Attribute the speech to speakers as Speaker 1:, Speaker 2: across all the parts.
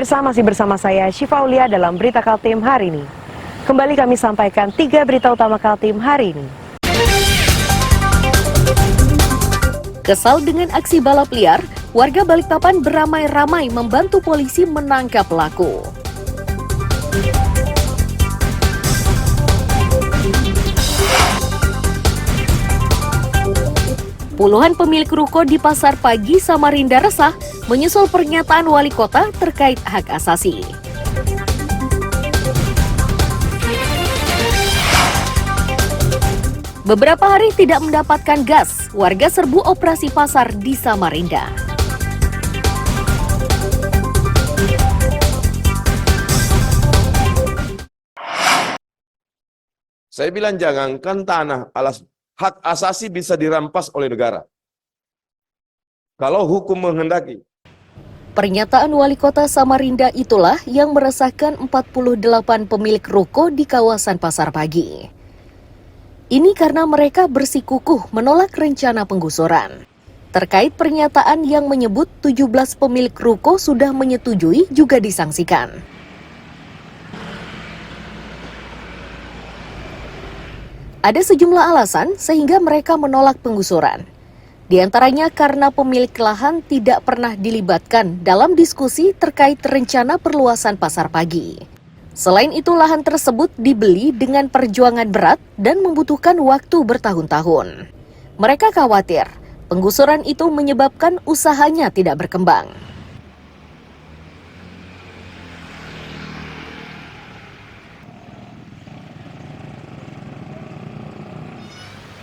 Speaker 1: Pemirsa, masih bersama saya Syifa Aulia dalam Berita Kaltim hari ini. Kembali kami sampaikan 3 berita utama Kaltim hari ini.
Speaker 2: Kesal dengan aksi balap liar, warga Balikpapan beramai-ramai membantu polisi menangkap pelaku. Puluhan pemilik ruko di Pasar Pagi Samarinda resah menyusul pernyataan wali kota terkait hak asasi. Beberapa hari tidak mendapatkan gas, warga serbu operasi pasar di Samarinda.
Speaker 3: Saya bilang jangankan tanah, hak asasi bisa dirampas oleh negara. Kalau hukum menghendaki.
Speaker 2: Pernyataan wali kota Samarinda itulah yang meresahkan 48 pemilik ruko di kawasan Pasar Pagi. Ini karena mereka bersikukuh menolak rencana penggusuran. Terkait pernyataan yang menyebut 17 pemilik ruko sudah menyetujui juga disangsikan. Ada sejumlah alasan sehingga mereka menolak penggusuran. Di antaranya karena pemilik lahan tidak pernah dilibatkan dalam diskusi terkait rencana perluasan Pasar Pagi. Selain itu, lahan tersebut dibeli dengan perjuangan berat dan membutuhkan waktu bertahun-tahun. Mereka khawatir penggusuran itu menyebabkan usahanya tidak berkembang.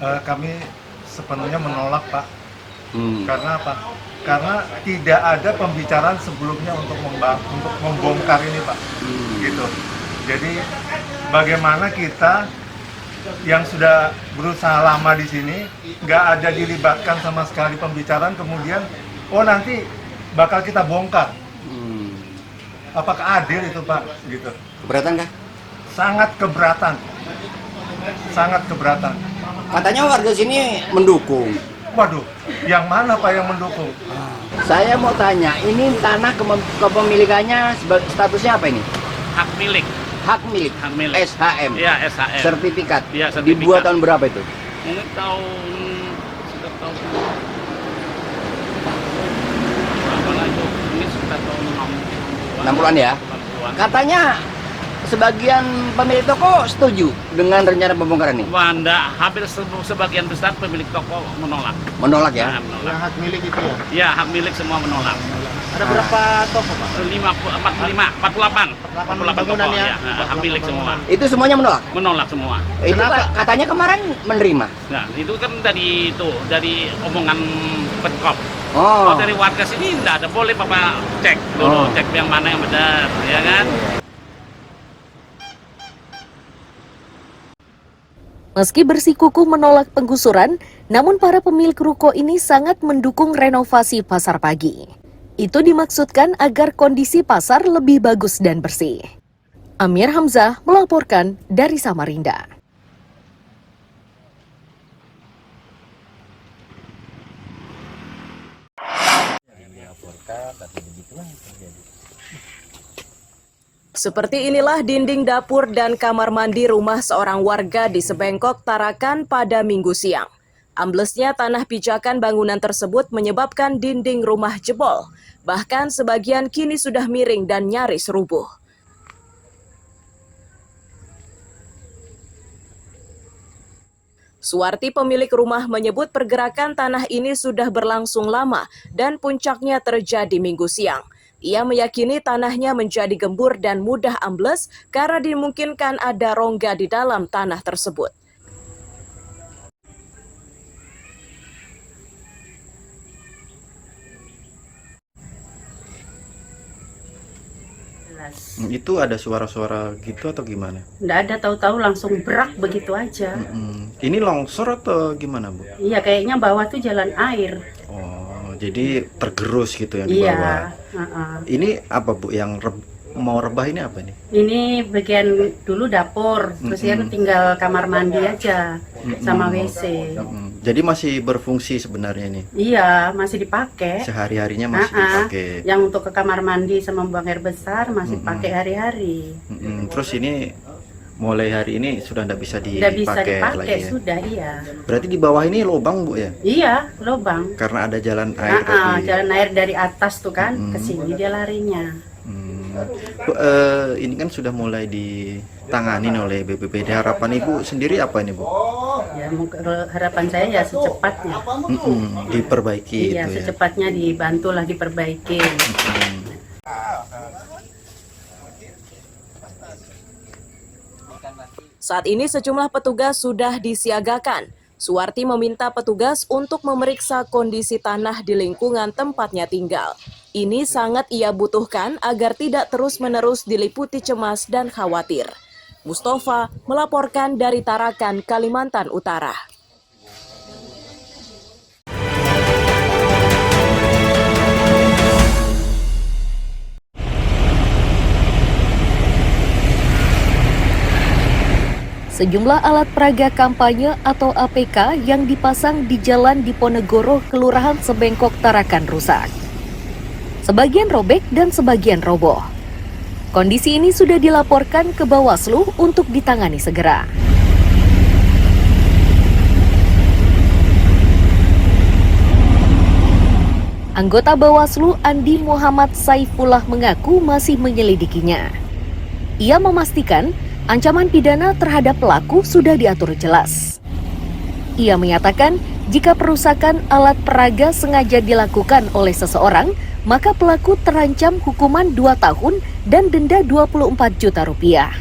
Speaker 4: Kami sepenuhnya menolak, Pak. Karena apa? Karena tidak ada pembicaraan sebelumnya untuk membongkar ini, Pak. Gitu. Jadi bagaimana kita yang sudah berusaha lama di sini nggak ada dilibatkan sama sekali pembicaraan, kemudian nanti bakal kita bongkar. Apakah adil itu, Pak? Gitu.
Speaker 5: Keberatan kah?
Speaker 4: Sangat keberatan. Sangat keberatan.
Speaker 5: Katanya warga sini mendukung.
Speaker 4: Waduh, yang mana Pak yang mendukung?
Speaker 5: Saya mau tanya, ini tanah kepemilikannya statusnya apa ini?
Speaker 6: Hak milik.
Speaker 5: Hak milik.
Speaker 6: Hak milik.
Speaker 5: SHM.
Speaker 6: Iya, SHM.
Speaker 5: Sertifikat.
Speaker 6: Iya, sertifikat.
Speaker 5: Dibuat tahun berapa itu?
Speaker 6: Ini sudah tahun berapa lah itu? Ini sudah tahun
Speaker 5: 60-an ya?
Speaker 6: 60-an.
Speaker 5: Katanya sebagian pemilik toko setuju dengan rencana pembongkaran ini?
Speaker 6: Wah, enggak, hampir sebagian besar pemilik toko menolak.
Speaker 5: Menolak ya?
Speaker 6: Nah, menolak.
Speaker 4: Yang hak milik itu ya?
Speaker 6: Iya, hak milik semua menolak.
Speaker 4: Ada berapa toko, Pak?
Speaker 6: 48 toko,
Speaker 4: bangunannya?
Speaker 6: ya. Hak milik semua.
Speaker 5: Itu semuanya menolak?
Speaker 6: Menolak semua.
Speaker 5: Itu katanya kemarin menerima?
Speaker 6: Nah, itu kan dari omongan Petkop.
Speaker 5: Oh.
Speaker 6: Kalau dari warga sini enggak ada, boleh Bapak cek dulu, cek yang mana yang benar, ya kan?
Speaker 2: Meski bersikukuh menolak penggusuran, namun para pemilik ruko ini sangat mendukung renovasi Pasar Pagi. Itu dimaksudkan agar kondisi pasar lebih bagus dan bersih. Amir Hamzah melaporkan dari Samarinda.
Speaker 1: Seperti inilah dinding dapur dan kamar mandi rumah seorang warga di Sebengkok, Tarakan pada Minggu siang. Amblesnya tanah pijakan bangunan tersebut menyebabkan dinding rumah jebol. Bahkan sebagian kini sudah miring dan nyaris rubuh. Suwarti pemilik rumah menyebut pergerakan tanah ini sudah berlangsung lama dan puncaknya terjadi Minggu siang. Ia meyakini tanahnya menjadi gembur dan mudah ambles karena dimungkinkan ada rongga di dalam tanah tersebut.
Speaker 7: Itu ada suara-suara gitu atau gimana?
Speaker 8: Nggak ada, tahu-tahu langsung berak begitu aja.
Speaker 7: Ini longsor atau gimana, Bu?
Speaker 8: Iya, kayaknya bawah tuh jalan air.
Speaker 7: Oh, jadi tergerus gitu yang di bawah.
Speaker 8: Iya.
Speaker 7: Ini apa, Bu, yang mau rebah ini apa nih?
Speaker 8: Ini bagian dulu dapur, terus ya tinggal kamar mandi aja sama WC.
Speaker 7: Jadi masih berfungsi sebenarnya ini.
Speaker 8: Iya, masih dipakai.
Speaker 7: Sehari-harinya masih dipakai.
Speaker 8: Yang untuk ke kamar mandi sama buang air besar masih pakai hari-hari.
Speaker 7: Terus ini mulai hari ini sudah tidak bisa
Speaker 8: Tidak bisa
Speaker 7: dipakai
Speaker 8: dipakai,
Speaker 7: lagi ya?
Speaker 8: sudah iya.
Speaker 7: Berarti di bawah ini lubang Bu ya?
Speaker 8: Iya, lubang.
Speaker 7: Karena ada jalan air tadi.
Speaker 8: Jalan air dari atas tuh kan, ke sini dia larinya.
Speaker 7: Bu, ini kan sudah mulai ditangani oleh BPBD. Harapan Ibu sendiri apa ini Bu?
Speaker 8: Ya, harapan saya ya secepatnya.
Speaker 7: Diperbaiki
Speaker 8: Iya,
Speaker 7: itu ya.
Speaker 8: secepatnya dibantulah diperbaiki.
Speaker 1: Saat ini sejumlah petugas sudah disiagakan. Suwarti meminta petugas untuk memeriksa kondisi tanah di lingkungan tempatnya tinggal. Ini sangat ia butuhkan agar tidak terus-menerus diliputi cemas dan khawatir. Mustafa melaporkan dari Tarakan, Kalimantan Utara.
Speaker 2: Sejumlah alat peraga kampanye atau APK yang dipasang di Jalan Diponegoro, Kelurahan Sebengkok, Tarakan rusak. Sebagian robek dan sebagian roboh. Kondisi ini sudah dilaporkan ke Bawaslu untuk ditangani segera. Anggota Bawaslu Andi Muhammad Saifullah mengaku masih menyelidikinya. Ia memastikan ancaman pidana terhadap pelaku sudah diatur jelas. Ia menyatakan jika perusakan alat peraga sengaja dilakukan oleh seseorang, maka pelaku terancam hukuman 2 tahun dan denda 24 juta rupiah.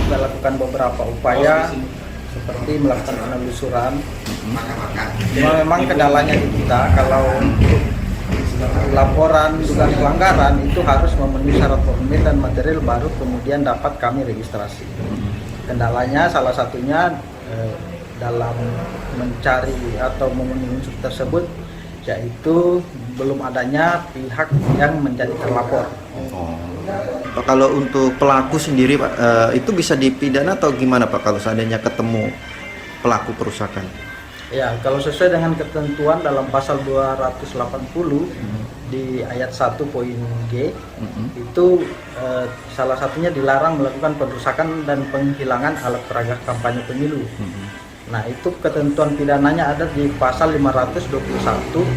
Speaker 9: Kita lakukan beberapa upaya seperti melakukan penelusuran. Memang kendalanya di kita kalau laporan dugaan pelanggaran itu harus memenuhi syarat formulir dan material baru kemudian dapat kami registrasi. Kendalanya salah satunya dalam mencari atau memenuhi unsur tersebut yaitu belum adanya pihak yang menjadi terlapor.
Speaker 7: Kalau untuk pelaku sendiri Pak, itu bisa dipidana atau gimana Pak kalau seandainya ketemu pelaku perusakan?
Speaker 9: Ya, kalau sesuai dengan ketentuan dalam pasal 280 di ayat 1 poin G, itu salah satunya dilarang melakukan perusakan dan penghilangan alat peraga kampanye pemilu. Nah, itu ketentuan pidananya ada di pasal 521,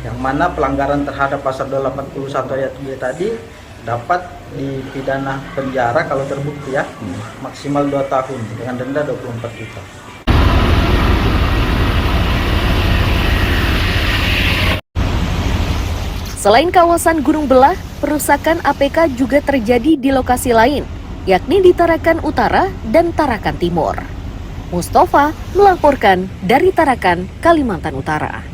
Speaker 9: yang mana pelanggaran terhadap pasal 281 ayat G tadi dapat dipidana penjara kalau terbukti ya, maksimal 2 tahun dengan denda 24 juta.
Speaker 2: Selain kawasan Gunung Belah, perusakan APK juga terjadi di lokasi lain, yakni di Tarakan Utara dan Tarakan Timur. Mustafa melaporkan dari Tarakan, Kalimantan Utara.